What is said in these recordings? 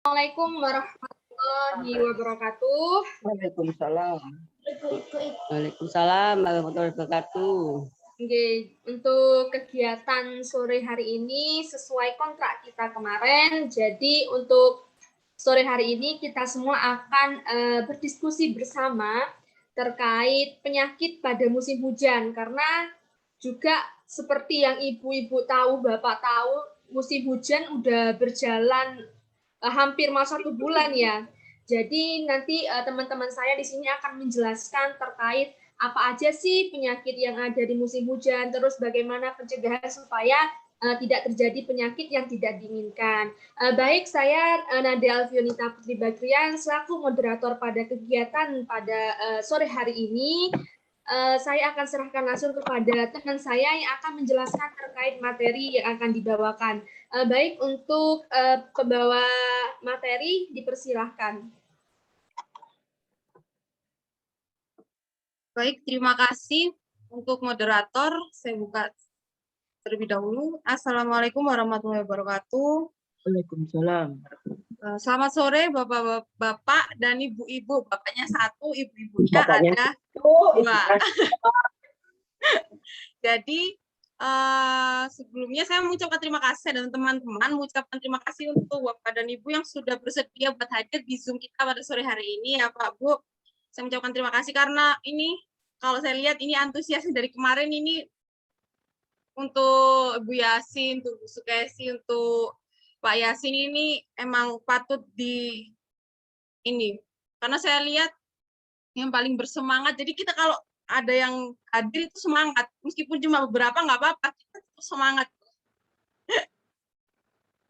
Assalamualaikum warahmatullahi wabarakatuh. Waalaikumsalam. Waalaikumsalam warahmatullahi wabarakatuh. Oke, untuk kegiatan sore hari ini sesuai kontrak kita kemarin. Jadi untuk sore hari ini kita semua akan berdiskusi bersama terkait penyakit pada musim hujan, karena juga seperti yang ibu-ibu tahu, bapak tahu, musim hujan udah berjalan hampir mau 1 bulan ya. Jadi nanti teman-teman saya di sini akan menjelaskan terkait apa aja sih penyakit yang ada di musim hujan, terus bagaimana pencegahan supaya tidak terjadi penyakit yang tidak diinginkan. Baik, saya Nadia Alfionita Putri Bagrian selaku moderator pada kegiatan pada sore hari ini. Saya akan serahkan langsung kepada teman saya yang akan menjelaskan terkait materi yang akan dibawakan. Baik, untuk pembawa materi dipersilahkan. Baik, terima kasih untuk moderator. Saya buka terlebih dahulu. Assalamualaikum warahmatullahi wabarakatuh. Waalaikumsalam. Selamat sore Bapak-bapak dan Ibu-ibu. Bapaknya satu, ibu-ibunya Bapaknya ada dua. Jadi sebelumnya saya mengucapkan terima kasih dan teman-teman mengucapkan terima kasih untuk Bapak dan Ibu yang sudah bersedia buat hadir di Zoom kita pada sore hari ini ya Pak Bu. Saya mengucapkan terima kasih karena ini kalau saya lihat ini antusias dari kemarin ini untuk Bu Yasin, untuk Bu Sukesi, untuk Pak Yasin ini emang patut di ini. Karena saya lihat yang paling bersemangat. Jadi kita kalau ada yang hadir itu semangat. Meskipun cuma beberapa nggak apa-apa, kita tetap semangat.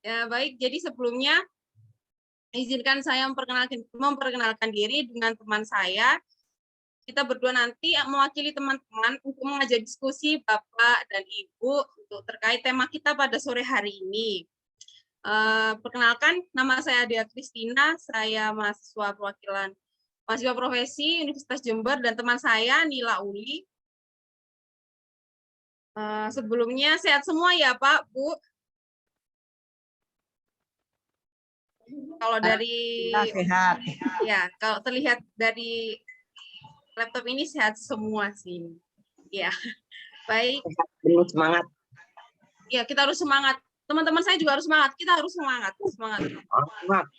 Ya baik, jadi sebelumnya izinkan saya memperkenalkan diri dengan teman saya. Kita berdua nanti mewakili teman-teman untuk mengajak diskusi Bapak dan Ibu untuk terkait tema kita pada sore hari ini. Perkenalkan, nama saya Adia Kristina, saya mahasiswa profesi Universitas Jember, dan teman saya Nila Uli. Sebelumnya sehat semua ya Pak, Bu. Kalau dari sehat. Ya, kalau terlihat dari laptop ini sehat semua sih. Ya, baik. Penuh semangat. Ya, kita harus semangat. Teman-teman saya juga harus semangat. Kita harus semangat. Semangat.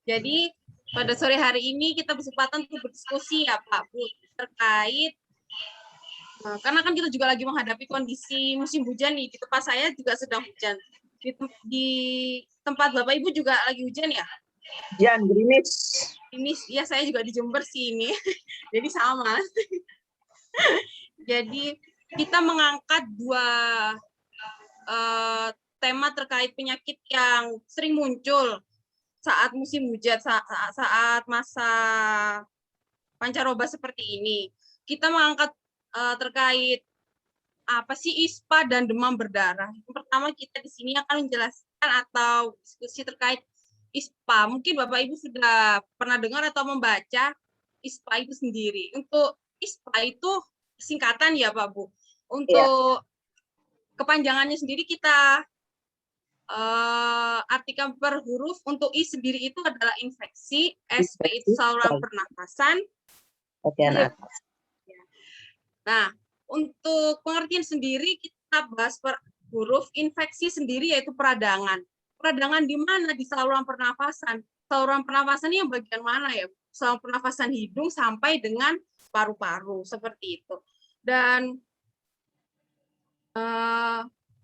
Jadi pada sore hari ini kita berkesempatan untuk berdiskusi ya Pak Bu terkait karena kan kita juga lagi menghadapi kondisi musim hujan nih. Di tempat saya juga sedang hujan. Di tempat Bapak Ibu juga lagi hujan ya? Hujan, gerimis. Ini ya saya juga di Jember sih ini. Jadi sama. Jadi kita mengangkat dua tema terkait penyakit yang sering muncul saat musim hujan, saat masa pancaroba seperti ini. Kita mengangkat terkait apa sih ISPA dan demam berdarah. Yang pertama kita di sini akan menjelaskan atau diskusi terkait ISPA. Mungkin Bapak Ibu sudah pernah dengar atau membaca ISPA itu sendiri. Untuk ISPA itu singkatan ya Pak Bu. Untuk kepanjangannya sendiri kita artikan per huruf. Untuk I sendiri itu adalah infeksi, SP itu saluran pernafasan. Nah, untuk pengertian sendiri kita bahas per huruf. Infeksi sendiri yaitu peradangan. Peradangan di mana? Di saluran pernafasan. Saluran pernafasan ini yang bagian mana ya? Saluran pernafasan hidung sampai dengan paru-paru seperti itu. Dan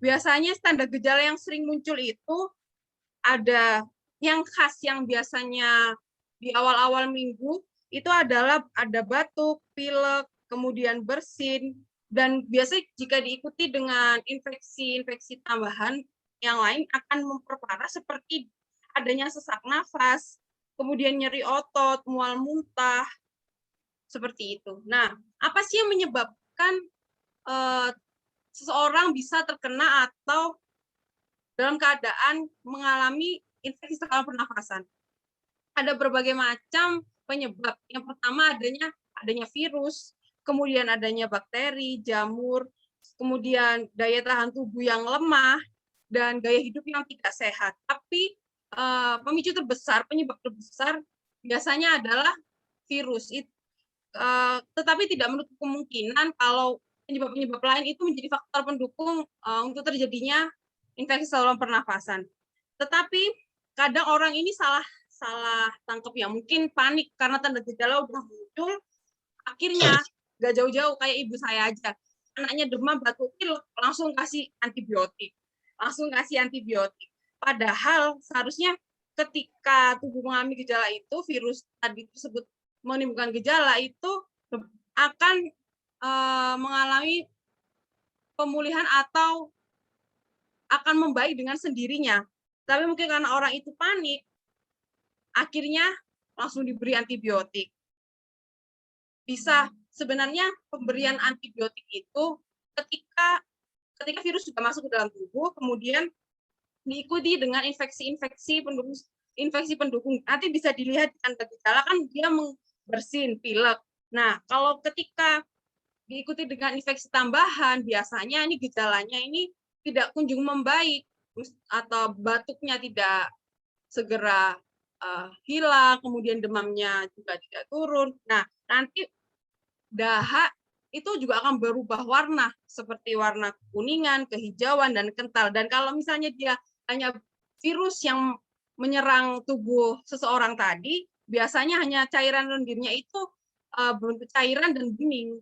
biasanya standar gejala yang sering muncul itu ada yang khas yang biasanya di awal-awal minggu itu adalah ada batuk, pilek, kemudian bersin, dan biasanya jika diikuti dengan infeksi tambahan yang lain akan memperparah seperti adanya sesak nafas, kemudian nyeri otot, mual muntah, seperti itu. Nah, apa sih yang menyebabkan seseorang bisa terkena atau dalam keadaan mengalami infeksi saluran pernafasan? Ada berbagai macam penyebab. Yang pertama adanya virus, kemudian adanya bakteri, jamur, kemudian daya tahan tubuh yang lemah, dan gaya hidup yang tidak sehat. Tapi pemicu terbesar, penyebab terbesar biasanya adalah virus. Tetapi tidak menutup kemungkinan kalau penyebab-penyebab lain itu menjadi faktor pendukung untuk terjadinya infeksi saluran pernafasan. Tetapi kadang orang ini salah tangkap ya, mungkin panik karena tanda gejala udah muncul, akhirnya nggak jauh-jauh kayak ibu saya aja, anaknya demam batuk pilek langsung kasih antibiotik. Padahal seharusnya ketika tubuh mengalami gejala itu, virus tadi tersebut menimbulkan gejala itu akan mengalami pemulihan atau akan membaik dengan sendirinya. Tapi mungkin karena orang itu panik, akhirnya langsung diberi antibiotik. Bisa sebenarnya pemberian antibiotik itu ketika virus sudah masuk ke dalam tubuh, kemudian diikuti dengan infeksi pendukung. Nanti bisa dilihat tanda gejala kan dia bersin, pilek. Nah, kalau ketika diikuti dengan infeksi tambahan, biasanya ini gejalanya ini tidak kunjung membaik atau batuknya tidak segera hilang, kemudian demamnya juga tidak turun. Nah, nanti dahak itu juga akan berubah warna, seperti warna kuningan, kehijauan, dan kental. Dan kalau misalnya dia hanya virus yang menyerang tubuh seseorang tadi, biasanya hanya cairan lendirnya itu berbentuk cairan dan bening.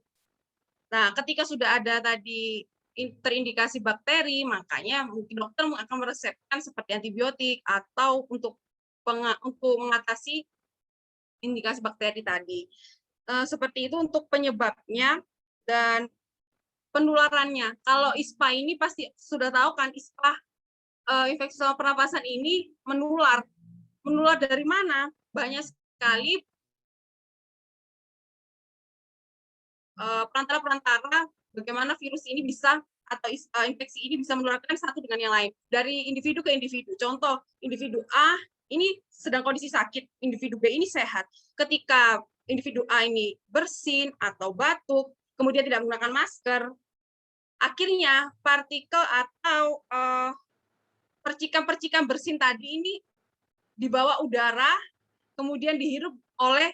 Nah, ketika sudah ada tadi terindikasi bakteri, makanya mungkin dokter akan meresepkan seperti antibiotik atau untuk mengatasi indikasi bakteri tadi. Seperti itu untuk penyebabnya dan penularannya. Kalau ISPA ini pasti sudah tahu kan, ISPA infeksi saluran pernafasan ini menular. Menular dari mana? Banyak sekali perantara-perantara bagaimana virus ini bisa atau infeksi ini bisa menularkan satu dengan yang lain dari individu ke individu. Contoh, individu A ini sedang kondisi sakit, individu B ini sehat. Ketika individu A ini bersin atau batuk, kemudian tidak menggunakan masker, akhirnya partikel atau percikan-percikan bersin tadi ini dibawa udara, kemudian dihirup oleh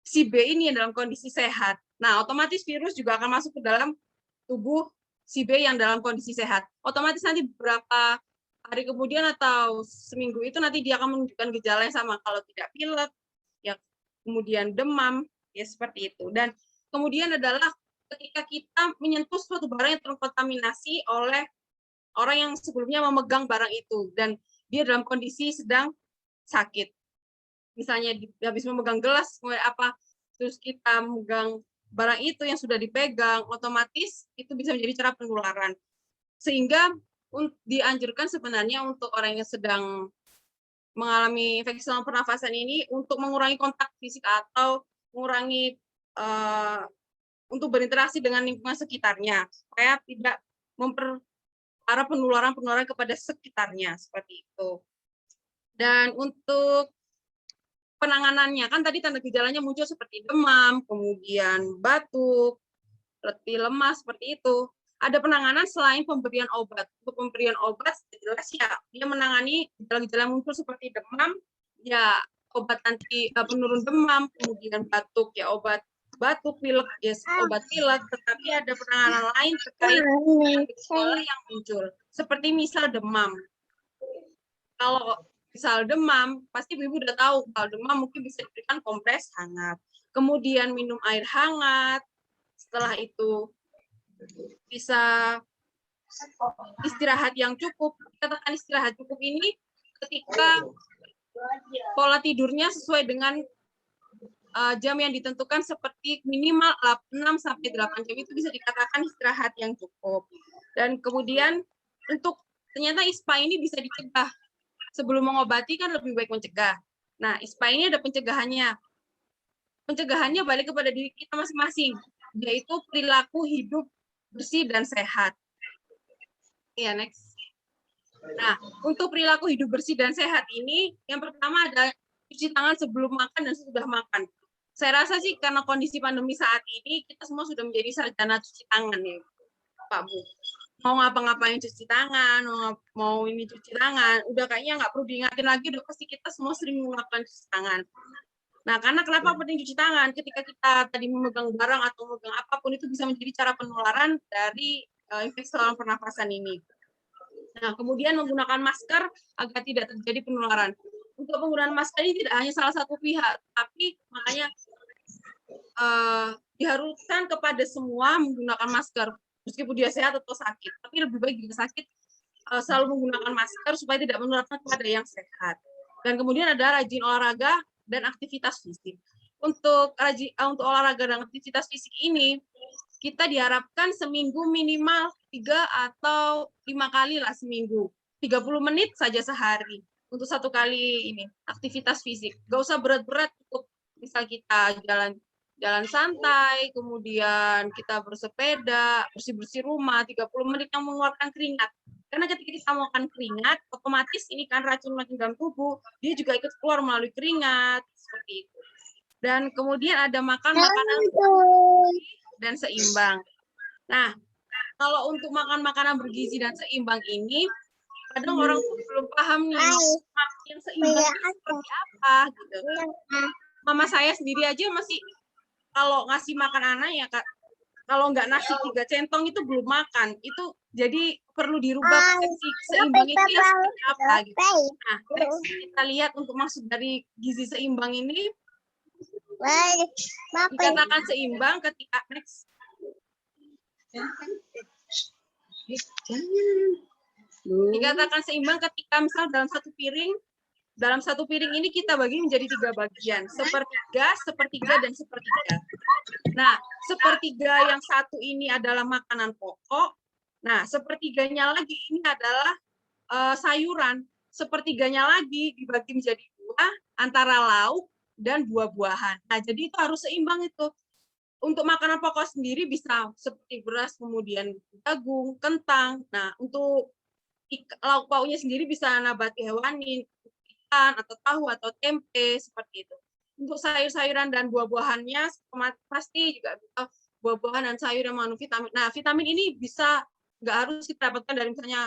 si B ini yang dalam kondisi sehat. Nah, otomatis virus juga akan masuk ke dalam tubuh si B yang dalam kondisi sehat. Otomatis nanti beberapa hari kemudian atau seminggu itu nanti dia akan menunjukkan gejala yang sama. Kalau tidak pilek, ya kemudian demam, ya seperti itu. Dan kemudian adalah ketika kita menyentuh suatu barang yang terkontaminasi oleh orang yang sebelumnya memegang barang itu dan dia dalam kondisi sedang sakit. Misalnya habis memegang gelas, terus kita memegang barang itu yang sudah dipegang, otomatis itu bisa menjadi cara penularan. Sehingga dianjurkan sebenarnya untuk orang yang sedang mengalami infeksi saluran pernafasan ini untuk mengurangi kontak fisik atau mengurangi untuk berinteraksi dengan lingkungan sekitarnya, supaya tidak memperparah penularan kepada sekitarnya, seperti itu. Dan untuk penanganannya, kan tadi tanda gejalanya muncul seperti demam, kemudian batuk, letih, lemas, seperti itu. Ada penanganan selain pemberian obat. Untuk pemberian obat, jelas ya, dia menangani gejala-gejala muncul seperti demam, ya obat anti penurun demam, kemudian batuk, ya obat batuk, pilek, ya obat pilek, tetapi ada penanganan lain terkait gejala yang muncul. Seperti misal demam. Kalau misal demam, pasti ibu udah tahu kalau demam mungkin bisa diberikan kompres hangat. Kemudian minum air hangat. Setelah itu bisa istirahat yang cukup. Katakan istirahat cukup ini ketika pola tidurnya sesuai dengan jam yang ditentukan seperti minimal 6-8 jam itu bisa dikatakan istirahat yang cukup. Dan kemudian untuk ternyata ISPA ini bisa dicegah. Sebelum mengobati kan lebih baik mencegah. Nah, ISPA ini ada pencegahannya. Pencegahannya balik kepada diri kita masing-masing, yaitu perilaku hidup bersih dan sehat. Ya, next. Nah, untuk perilaku hidup bersih dan sehat ini, yang pertama ada cuci tangan sebelum makan dan sesudah makan. Saya rasa sih karena kondisi pandemi saat ini, kita semua sudah menjadi sarjana cuci tangan ya, Pak Bu. mau ngapa-ngapain cuci tangan, mau ini cuci tangan, udah kayaknya nggak perlu diingatin lagi, udah pasti kita semua sering melakukan cuci tangan. Nah, karena kenapa penting cuci tangan? Ketika kita tadi memegang barang atau memegang apapun, itu bisa menjadi cara penularan dari infeksi saluran pernafasan ini. Nah, kemudian menggunakan masker agar tidak terjadi penularan. Untuk penggunaan masker ini tidak hanya salah satu pihak, tapi makanya diharuskan kepada semua menggunakan masker, meskipun dia sehat atau sakit. Tapi lebih baik jika sakit selalu menggunakan masker supaya tidak menularkan kepada yang sehat. Dan kemudian ada rajin olahraga dan aktivitas fisik. Untuk olahraga dan aktivitas fisik ini, kita diharapkan seminggu minimal 3 atau 5 kali lah seminggu. 30 menit saja sehari untuk satu kali ini aktivitas fisik. Gak usah berat-berat, cukup misal kita jalan santai, kemudian kita bersepeda, bersih-bersih rumah, 30 menit yang mengeluarkan keringat. Karena ketika kita makan keringat, otomatis ini kan racun-racun dalam tubuh, dia juga ikut keluar melalui keringat, seperti itu. Dan kemudian ada makan makanan dan seimbang. Nah, kalau untuk makan makanan bergizi dan seimbang ini, kadang orang tuh belum paham nih, makan seimbang seperti apa, gitu. Mama saya sendiri aja masih, kalau ngasih makan anak ya, Kak, kalau nggak nasi 3 centong itu belum makan. Itu jadi perlu dirubah persepsi seimbang itu ya seperti apa gitu. Nah, next kita lihat untuk maksud dari gizi seimbang ini. Dikatakan seimbang ketika dikatakan seimbang ketika misal dalam satu piring ini kita bagi menjadi 3 bagian, sepertiga, dan sepertiga. Nah, sepertiga yang satu ini adalah makanan pokok. Nah, sepertiganya lagi ini adalah sayuran. Sepertiganya lagi dibagi menjadi 2 antara lauk dan buah-buahan. Nah, jadi itu harus seimbang itu. Untuk makanan pokok sendiri bisa seperti beras, kemudian jagung, kentang. Nah, untuk lauk pauknya sendiri bisa nabati hewani, ikan atau tahu atau tempe, seperti itu. Untuk sayur-sayuran dan buah-buahannya pasti juga bisa buah-buahan dan sayur yang mengandung vitamin. Nah, vitamin ini bisa nggak harus kita dapatkan dari misalnya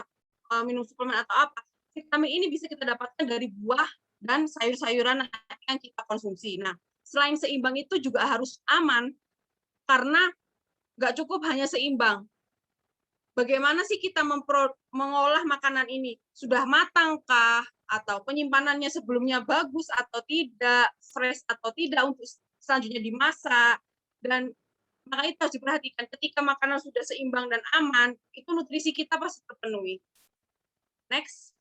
minum suplemen atau apa. Vitamin ini bisa kita dapatkan dari buah dan sayur-sayuran yang kita konsumsi. Nah, selain seimbang itu juga harus aman, karena nggak cukup hanya seimbang. Bagaimana sih kita mengolah makanan ini? Sudah matangkah? Atau penyimpanannya sebelumnya bagus atau tidak? Fresh atau tidak untuk selanjutnya dimasak? Dan makanya itu harus diperhatikan. Ketika makanan sudah seimbang dan aman, itu nutrisi kita pasti terpenuhi. Next.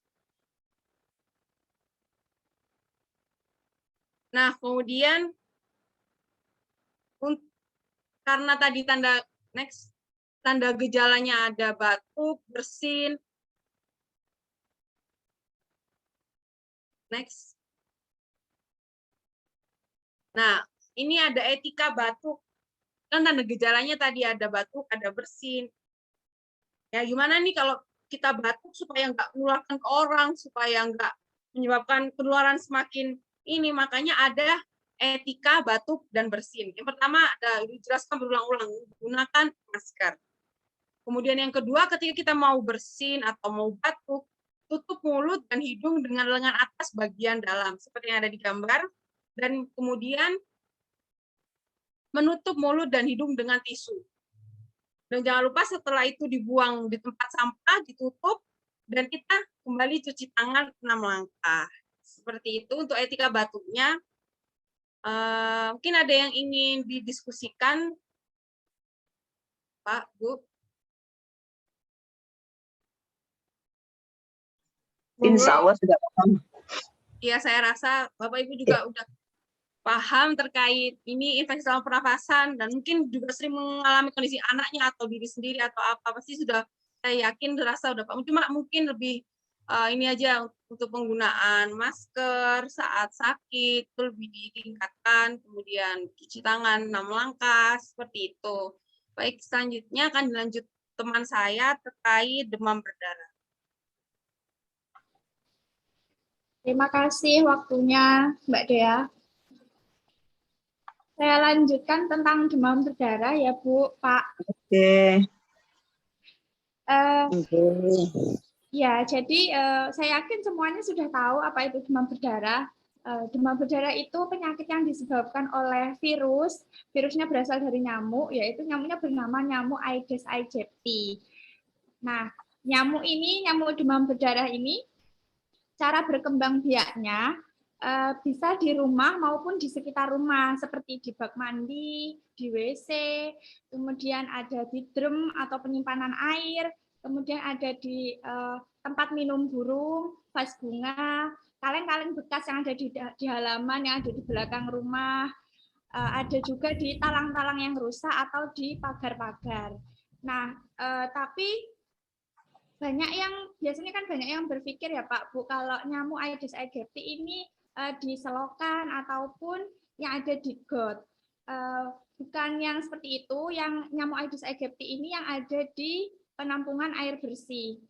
Nah, kemudian karena tadi tanda gejalanya ada batuk, bersin. Next. Nah, ini ada etika batuk. Kan tanda gejalanya tadi ada batuk, ada bersin. Ya, gimana nih kalau kita batuk supaya nggak menularkan ke orang, supaya nggak menyebabkan penularan semakin ini. Makanya ada etika batuk dan bersin. Yang pertama ada dijelaskan berulang-ulang, gunakan masker. Kemudian yang kedua, ketika kita mau bersin atau mau batuk, tutup mulut dan hidung dengan lengan atas bagian dalam, seperti yang ada di gambar. Dan kemudian menutup mulut dan hidung dengan tisu. Dan jangan lupa setelah itu dibuang di tempat sampah, ditutup, dan kita kembali cuci tangan 6 langkah. Seperti itu untuk etika batuknya. Mungkin ada yang ingin didiskusikan, Pak, Bu? Insya Allah sudah paham. Ya, saya rasa Bapak Ibu juga udah paham terkait ini infeksi saluran pernafasan, dan mungkin juga sering mengalami kondisi anaknya atau diri sendiri atau apa, pasti sudah, saya yakin rasa udah paham. Cuma mungkin lebih ini aja untuk penggunaan masker saat sakit itu lebih ditingkatkan, kemudian cuci tangan 6 langkah seperti itu. Baik, selanjutnya akan dilanjut teman saya terkait demam berdarah. Terima kasih waktunya, Mbak Dea. Saya lanjutkan tentang demam berdarah ya, Bu, Pak. Oke. Eh, Oke. Ya, jadi saya yakin semuanya sudah tahu apa itu demam berdarah. Demam berdarah itu penyakit yang disebabkan oleh virus. Virusnya berasal dari nyamuk, yaitu nyamuknya bernama nyamuk Aedes aegypti. Nah, nyamuk demam berdarah ini, cara berkembang biaknya bisa di rumah maupun di sekitar rumah, seperti di bak mandi, di WC, kemudian ada di drum atau penyimpanan air, kemudian ada di tempat minum burung, vas bunga, kaleng-kaleng bekas yang ada di halaman, yang ada di belakang rumah, ada juga di talang-talang yang rusak atau di pagar-pagar. Nah, tapi biasanya kan banyak yang berpikir ya Pak Bu, kalau nyamuk Aedes aegypti ini di selokan ataupun yang ada di got. Bukan yang seperti itu, yang nyamuk Aedes aegypti ini yang ada di penampungan air bersih.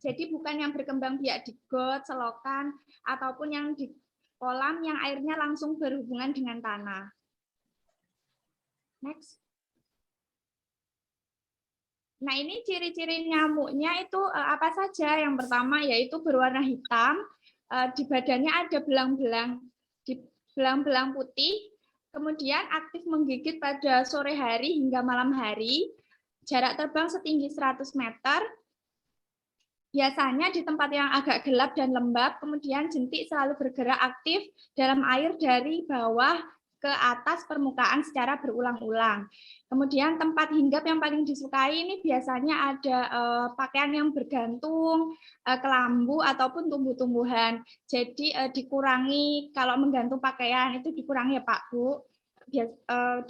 Jadi bukan yang berkembang biak di got, selokan, ataupun yang di kolam yang airnya langsung berhubungan dengan tanah. Next. Nah, ini ciri-ciri nyamuknya itu apa saja? Yang pertama yaitu berwarna hitam, di badannya ada belang-belang putih, kemudian aktif menggigit pada sore hari hingga malam hari, jarak terbang setinggi 100 meter, biasanya di tempat yang agak gelap dan lembab, kemudian jentik selalu bergerak aktif dalam air dari bawah ke atas permukaan secara berulang-ulang. Kemudian tempat hinggap yang paling disukai ini biasanya ada pakaian yang bergantung, kelambu ataupun tumbuh-tumbuhan. Jadi dikurangi kalau menggantung pakaian itu dikurangi ya Pak Bu.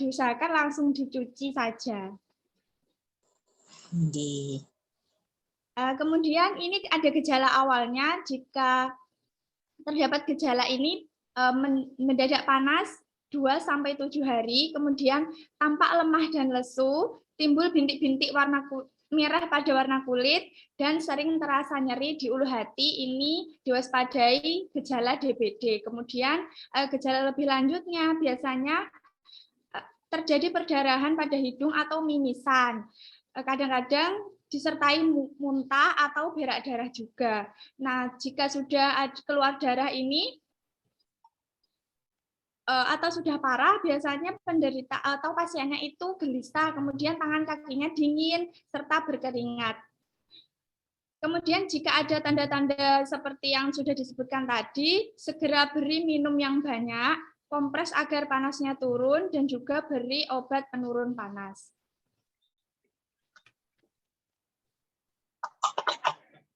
Diusahakan langsung dicuci saja. Kemudian ini ada gejala awalnya. Jika terdapat gejala ini mendadak panas 2-7 hari, kemudian tampak lemah dan lesu, timbul bintik-bintik warna merah pada warna kulit, dan sering terasa nyeri di ulu hati. Ini diwaspadai gejala DBD. Kemudian gejala lebih lanjutnya biasanya terjadi perdarahan pada hidung atau mimisan. Kadang-kadang disertai muntah atau berak darah juga. Nah, jika sudah keluar darah ini atau sudah parah, biasanya penderita atau pasiennya itu gelisah, kemudian tangan kakinya dingin serta berkeringat. Kemudian jika ada tanda-tanda seperti yang sudah disebutkan tadi, segera beri minum yang banyak, kompres agar panasnya turun, dan juga beri obat penurun panas.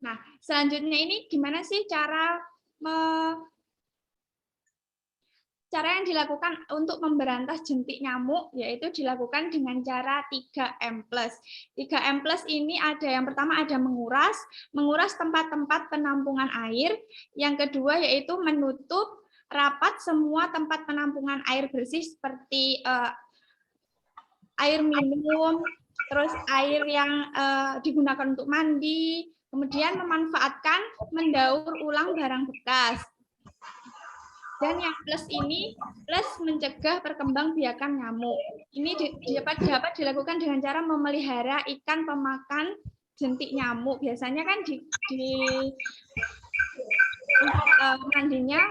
Nah, selanjutnya ini gimana sih cara yang dilakukan untuk memberantas jentik nyamuk, yaitu dilakukan dengan cara 3M+. 3M+ ini ada yang pertama ada menguras tempat-tempat penampungan air, yang kedua yaitu menutup rapat semua tempat penampungan air bersih seperti air minum, terus air yang digunakan untuk mandi, kemudian memanfaatkan mendaur ulang barang bekas. Dan yang plus ini, plus mencegah perkembangbiakan nyamuk. Ini dapat dilakukan dengan cara memelihara ikan pemakan jentik nyamuk. Biasanya kan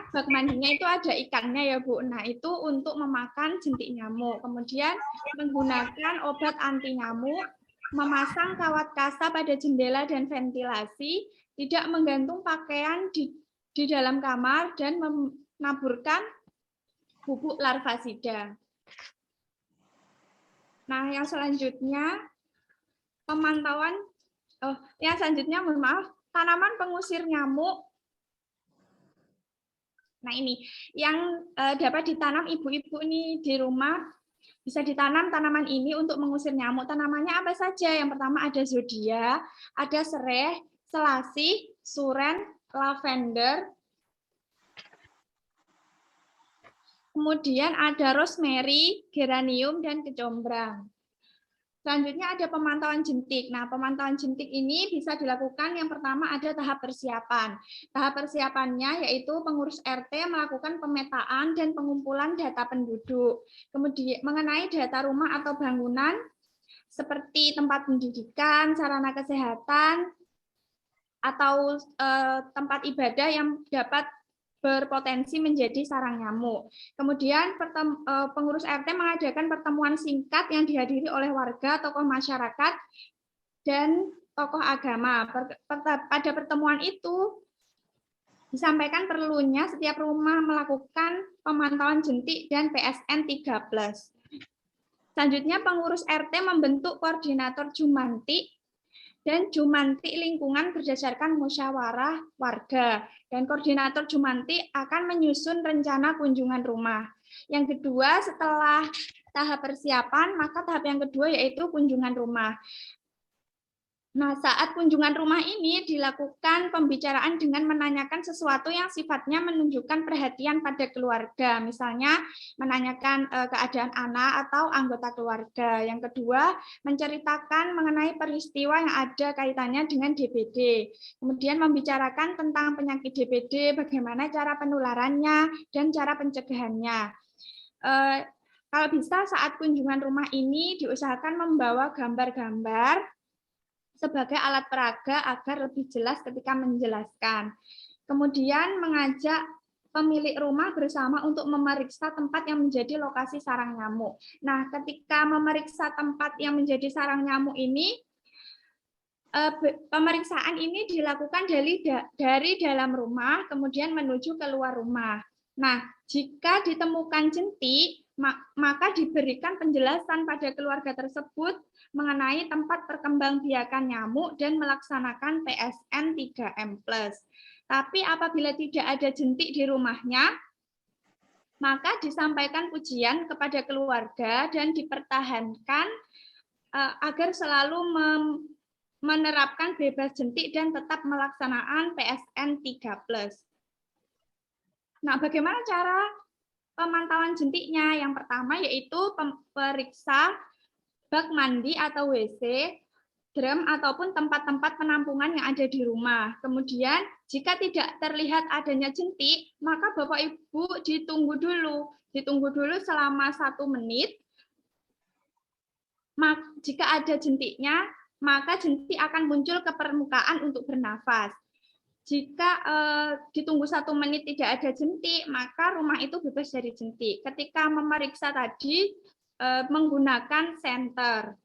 bak mandinya itu ada ikannya ya Bu. Nah itu untuk memakan jentik nyamuk. Kemudian menggunakan obat anti nyamuk, memasang kawat kasa pada jendela dan ventilasi, tidak menggantung pakaian di dalam kamar, dan menaburkan bubuk larvasida. Nah, yang selanjutnya pemantauan. Yang selanjutnya mohon maaf, tanaman pengusir nyamuk. Nah, ini yang dapat ditanam ibu-ibu ini di rumah. Bisa ditanam tanaman ini untuk mengusir nyamuk. Tanamannya apa saja? Yang pertama ada zodia, ada sereh, selasih, suren, lavender. Kemudian ada rosemary, geranium, dan kecombrang. Selanjutnya ada pemantauan jentik. Nah, pemantauan jentik ini bisa dilakukan yang pertama ada tahap persiapan. Tahap persiapannya yaitu pengurus RT melakukan pemetaan dan pengumpulan data penduduk. Kemudian mengenai data rumah atau bangunan, seperti tempat pendidikan, sarana kesehatan, atau tempat ibadah yang dapat berpotensi menjadi sarang nyamuk. Kemudian pengurus RT mengadakan pertemuan singkat yang dihadiri oleh warga, tokoh masyarakat, dan tokoh agama. Pada pertemuan itu disampaikan perlunya setiap rumah melakukan pemantauan jentik dan PSN 3+. Selanjutnya pengurus RT membentuk koordinator Jumantik dan Jumantik lingkungan berdasarkan musyawarah warga. Dan koordinator Jumantik akan menyusun rencana kunjungan rumah. Yang kedua, setelah tahap persiapan, maka tahap yang kedua yaitu kunjungan rumah. Nah, saat kunjungan rumah ini dilakukan pembicaraan dengan menanyakan sesuatu yang sifatnya menunjukkan perhatian pada keluarga, misalnya menanyakan keadaan anak atau anggota keluarga. Yang kedua, menceritakan mengenai peristiwa yang ada kaitannya dengan DBD. Kemudian membicarakan tentang penyakit DBD, bagaimana cara penularannya, dan cara pencegahannya. Kalau bisa saat kunjungan rumah ini diusahakan membawa gambar-gambar sebagai alat peraga agar lebih jelas ketika menjelaskan. Kemudian mengajak pemilik rumah bersama untuk memeriksa tempat yang menjadi lokasi sarang nyamuk. Nah, ketika memeriksa tempat yang menjadi sarang nyamuk ini, pemeriksaan ini dilakukan dari dalam rumah, kemudian menuju keluar rumah. Nah, jika ditemukan jentik, maka diberikan penjelasan pada keluarga tersebut mengenai tempat perkembangbiakan nyamuk dan melaksanakan PSN 3M+. Tapi apabila tidak ada jentik di rumahnya, maka disampaikan pujian kepada keluarga dan dipertahankan agar selalu menerapkan bebas jentik dan tetap melaksanakan PSN 3+. Nah, bagaimana cara pemantauan jentiknya? Yang pertama yaitu periksa bak mandi atau WC, drum ataupun tempat-tempat penampungan yang ada di rumah. Kemudian jika tidak terlihat adanya jentik, maka Bapak Ibu ditunggu dulu selama 1 menit. Jika ada jentiknya, maka jentik akan muncul ke permukaan untuk bernafas. Jika ditunggu 1 menit tidak ada jentik, maka rumah itu bebas dari jentik. Ketika memeriksa tadi menggunakan senter.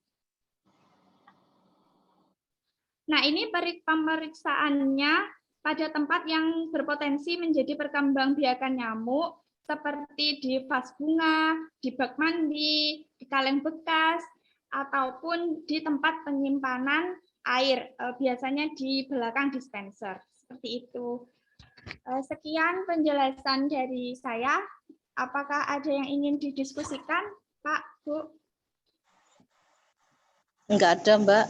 Nah, ini pemeriksaannya pada tempat yang berpotensi menjadi perkembangbiakan nyamuk, seperti di vas bunga, di bak mandi, di kaleng bekas, ataupun di tempat penyimpanan air, biasanya di belakang dispenser. Seperti itu. Sekian penjelasan dari saya. Apakah ada yang ingin didiskusikan, Pak, Bu? Enggak ada, Mbak.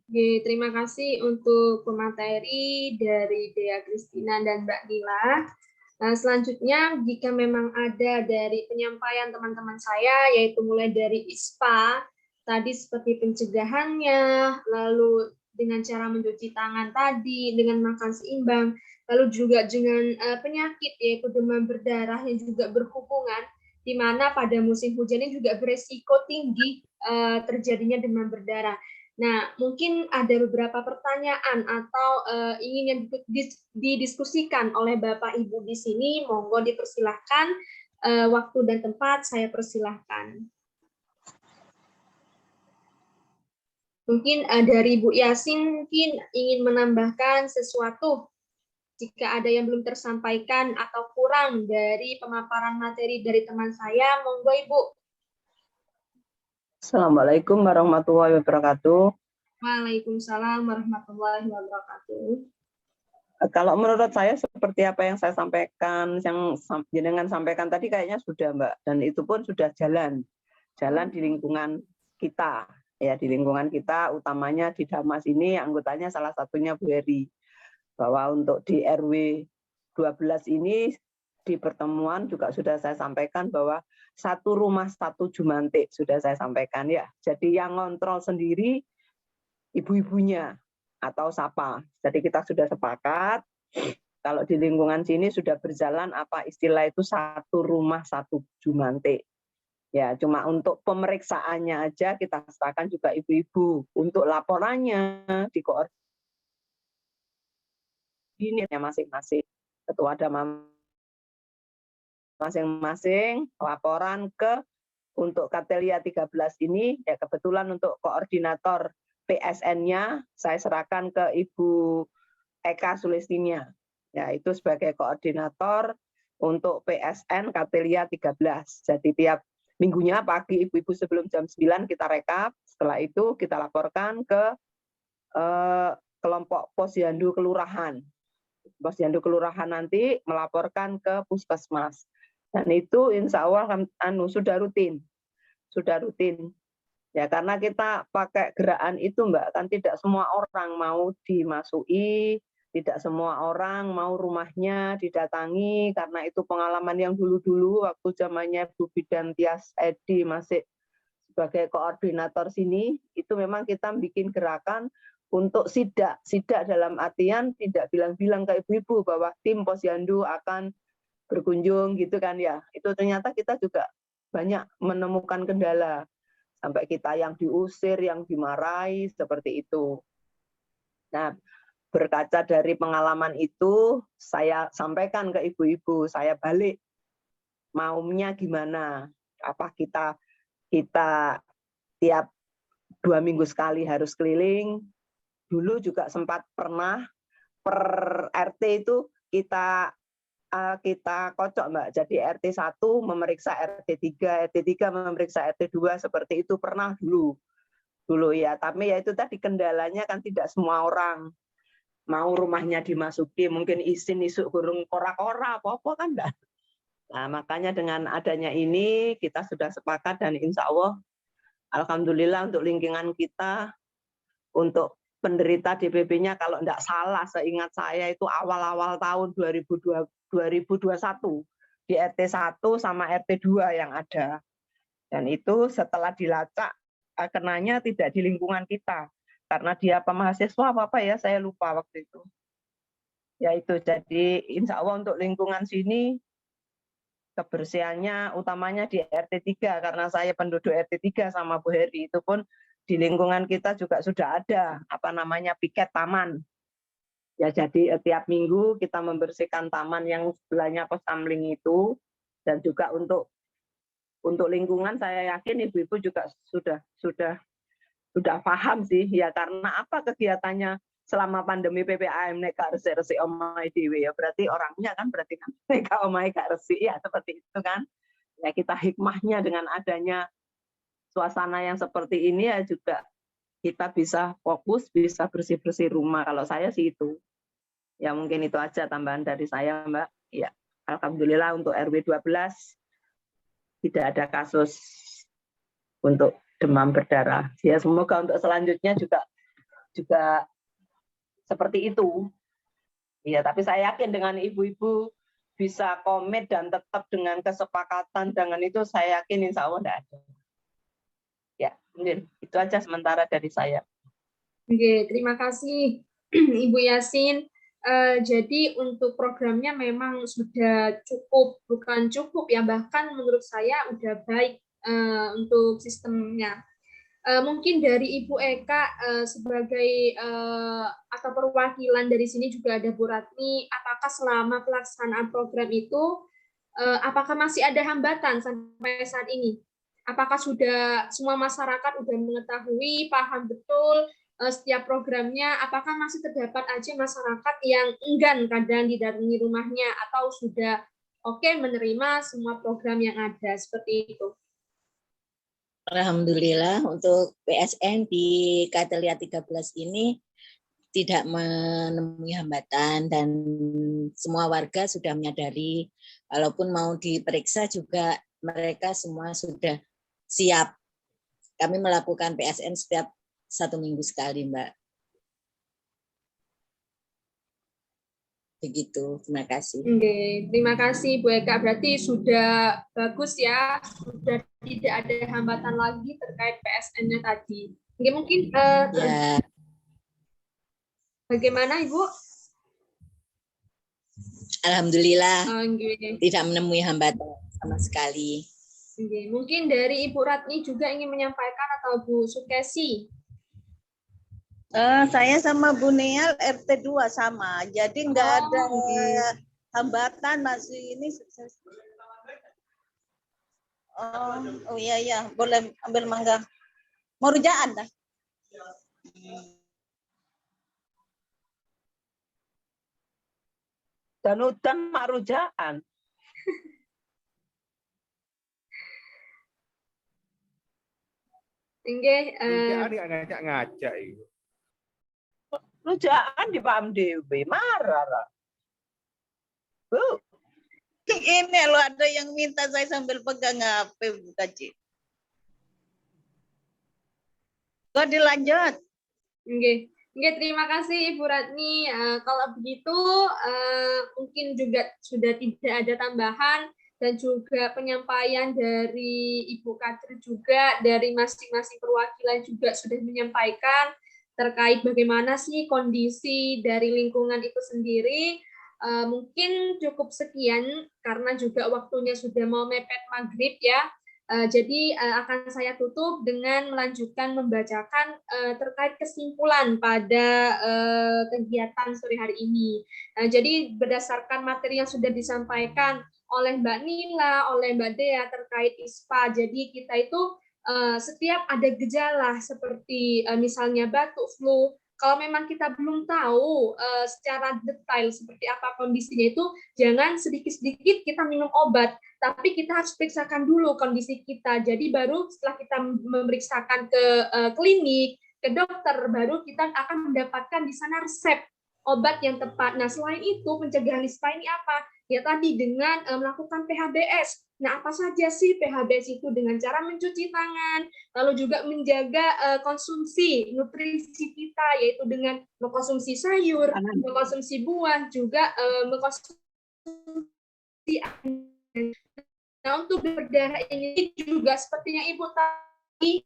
Oke, terima kasih untuk pemateri dari Dea Kristina dan Mbak Nila. Selanjutnya, jika memang ada dari penyampaian teman-teman saya, yaitu mulai dari ISPA, tadi seperti pencegahannya, lalu dengan cara mencuci tangan tadi, dengan makan seimbang, lalu juga dengan penyakit yaitu demam berdarah yang juga berhubungan, di mana pada musim hujan ini juga beresiko tinggi terjadinya demam berdarah. Nah, mungkin ada beberapa pertanyaan atau ingin yang didiskusikan oleh Bapak Ibu di sini, monggo dipersilahkan, waktu dan tempat saya persilahkan. Mungkin dari Bu Yasin mungkin ingin menambahkan sesuatu jika ada yang belum tersampaikan atau kurang dari pemaparan materi dari teman saya, monggo Ibu. Assalamualaikum warahmatullahi wabarakatuh. Waalaikumsalam warahmatullahi wabarakatuh. Kalau menurut saya seperti apa yang saya sampaikan, yang jenengan sampaikan tadi kayaknya sudah, Mbak, dan itu pun sudah jalan di lingkungan kita. Ya, di lingkungan kita, utamanya di Damas ini, anggotanya salah satunya Bu Heri. Bahwa untuk di RW 12 ini, di pertemuan juga sudah saya sampaikan bahwa 1 rumah 1 Jumantik, sudah saya sampaikan ya. Jadi yang ngontrol sendiri, ibu-ibunya atau siapa. Jadi kita sudah sepakat, Kalau di lingkungan sini sudah berjalan apa istilah itu satu rumah satu Jumante. Ya, cuma untuk pemeriksaannya aja kita serahkan juga ibu-ibu. Untuk laporannya dikoordinir masing-masing. Ketua ada masing-masing laporan untuk Katelia 13 ini, ya kebetulan untuk koordinator PSN-nya saya serahkan ke Ibu Eka Sulistinia. Ya, itu sebagai koordinator untuk PSN Katelia 13. Jadi tiap minggunya pagi ibu-ibu sebelum jam 9 kita rekap, setelah itu kita laporkan ke kelompok Posyandu Kelurahan. Posyandu Kelurahan nanti melaporkan ke Puskesmas. Dan itu insya Allah sudah rutin. Ya, karena kita pakai gerakan itu Mbak, kan tidak semua orang mau dimasuki, tidak semua orang mau rumahnya didatangi, karena itu pengalaman yang dulu-dulu waktu zamannya Bu Bidan Tias Edi masih sebagai koordinator sini, itu memang kita bikin gerakan untuk sidak dalam artian tidak bilang-bilang ke ibu-ibu bahwa tim Posyandu akan berkunjung gitu kan ya. Itu ternyata kita juga banyak menemukan kendala. Sampai kita yang diusir, yang dimarahi, seperti itu. Nah, berkaca dari pengalaman itu, saya sampaikan ke ibu-ibu, saya balik. Maunya gimana? Apa kita tiap 2 minggu sekali harus keliling? Dulu juga sempat pernah per RT itu kita kocok Mbak, jadi RT 1 memeriksa RT 3, RT 3 memeriksa RT 2, seperti itu pernah dulu ya, tapi ya itu tadi kendalanya kan tidak semua orang mau rumahnya dimasuki, mungkin izin isuk burung kora-kora apa-apa kan enggak. Nah, makanya dengan adanya ini kita sudah sepakat dan insya Allah alhamdulillah untuk lingkungan kita, untuk penderita DPP-nya kalau enggak salah seingat saya itu awal-awal tahun 2021 di RT 1 sama RT 2 yang ada. Dan itu setelah dilacak kenanya tidak di lingkungan kita. Karena dia mahasiswa apa ya, saya lupa waktu itu. Ya itu, jadi insya Allah untuk lingkungan sini kebersihannya utamanya di RT 3 karena saya penduduk RT 3 sama Bu Heri, itu pun di lingkungan kita juga sudah ada piket taman. Ya, jadi tiap minggu kita membersihkan taman yang sebelahnya Pos Kamling itu, dan juga untuk lingkungan saya yakin ibu-ibu juga sudah paham sih ya, karena apa kegiatannya selama pandemi PPKM nek gak resik-resik omahe dhewe ya berarti orangnya kan berarti kan nek omahe gak resik ya seperti itu kan. Ya kita hikmahnya dengan adanya suasana yang seperti ini ya juga kita bisa fokus, bisa bersih-bersih rumah. Kalau saya sih itu. Ya mungkin itu aja tambahan dari saya Mbak. Ya, alhamdulillah untuk RW 12 tidak ada kasus untuk demam berdarah. Ya semoga untuk selanjutnya juga seperti itu. Ya, tapi saya yakin dengan ibu-ibu bisa komit dan tetap dengan kesepakatan dengan itu, saya yakin insya Allah tidak ada. Ya, mungkin itu aja sementara dari saya. Oke, terima kasih Ibu Yasin. Jadi untuk programnya memang sudah cukup, bukan cukup ya, bahkan menurut saya udah baik untuk sistemnya. Mungkin dari Ibu Eka sebagai atau perwakilan dari sini juga ada Bu Ratni, apakah selama pelaksanaan program itu apakah masih ada hambatan sampai saat ini? Apakah sudah semua masyarakat sudah mengetahui, paham betul setiap programnya? Apakah masih terdapat aja masyarakat yang enggan kadang didatangi rumahnya atau sudah oke menerima semua program yang ada seperti itu? Alhamdulillah untuk PSN di Katelia 13 ini tidak menemui hambatan dan semua warga sudah menyadari, walaupun mau diperiksa juga mereka semua sudah siap. Kami melakukan PSN setiap 1 minggu sekali, Mbak. Begitu, terima kasih. Oke, terima kasih Bu Eka. Berarti sudah bagus ya, sudah tidak ada hambatan lagi terkait PSN-nya tadi. Oke, mungkin ya. Bagaimana Ibu? Alhamdulillah Nggih. tidak menemui hambatan sama sekali. Nggih. Mungkin dari Ibu Ratni juga ingin menyampaikan atau Bu Sukesi. Saya sama Bu Nial RT 2 sama, jadi nggak ada hambatan, masih ini sukses. Oh iya, boleh ambil mangga. Mau rujaan dah. Dan udan mak rujaan. Nggih, ngajak itu. Rujaan di paham dewe marah lah. Bu, Ini loh, ada yang minta saya sambil pegang HP, Bu Kaci. Kok dilanjut? nggih. Nggih, terima kasih Ibu Ratni. Kalau begitu mungkin juga sudah tidak ada tambahan dan juga penyampaian dari Ibu Kadri juga dari masing-masing perwakilan juga sudah menyampaikan terkait bagaimana sih kondisi dari lingkungan itu sendiri. Mungkin cukup sekian karena juga waktunya sudah mau mepet maghrib ya. Jadi akan saya tutup dengan melanjutkan membacakan terkait kesimpulan pada kegiatan sore hari ini. Jadi berdasarkan materi yang sudah disampaikan oleh Mbak Nila, oleh Mbak Dea terkait ISPA, jadi kita itu setiap ada gejala seperti misalnya batuk, flu, kalau memang kita belum tahu secara detail seperti apa kondisinya itu, jangan sedikit-sedikit kita minum obat, tapi kita harus periksakan dulu kondisi kita. Jadi baru setelah kita memeriksakan ke klinik, ke dokter, baru kita akan mendapatkan di sana resep obat yang tepat. Nah, selain itu pencegahan ISPA ini apa? Ya tadi dengan melakukan PHBS. Nah, apa saja sih PHBS itu? Dengan cara mencuci tangan, lalu juga menjaga konsumsi nutrisi kita, yaitu dengan mengkonsumsi sayur, mengkonsumsi buah, juga mengkonsumsi. Nah, untuk berdarah ini juga sepertinya Ibu tadi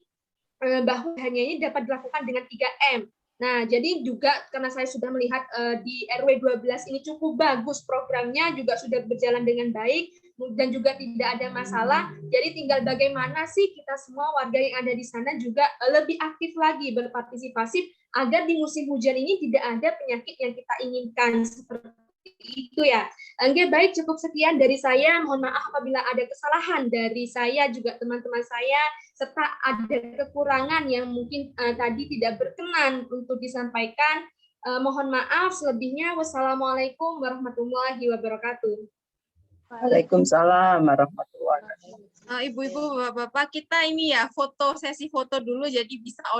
bahwa hanya ini dapat dilakukan dengan 3M. Nah, jadi juga karena saya sudah melihat di RW 12 ini cukup bagus programnya, juga sudah berjalan dengan baik dan juga tidak ada masalah. Jadi tinggal bagaimana sih kita semua warga yang ada di sana juga lebih aktif lagi berpartisipasi agar di musim hujan ini tidak ada penyakit yang kita inginkan seperti itu ya. Oke, baik, cukup sekian dari saya. Mohon maaf apabila ada kesalahan dari saya juga teman-teman saya, serta ada kekurangan yang mungkin tadi tidak berkenan untuk disampaikan. Mohon maaf, selebihnya wassalamualaikum warahmatullahi wabarakatuh. Waalaikumsalam warahmatullahi wabarakatuh. Ibu-ibu, bapak-bapak, kita ini ya sesi foto dulu, jadi bisa on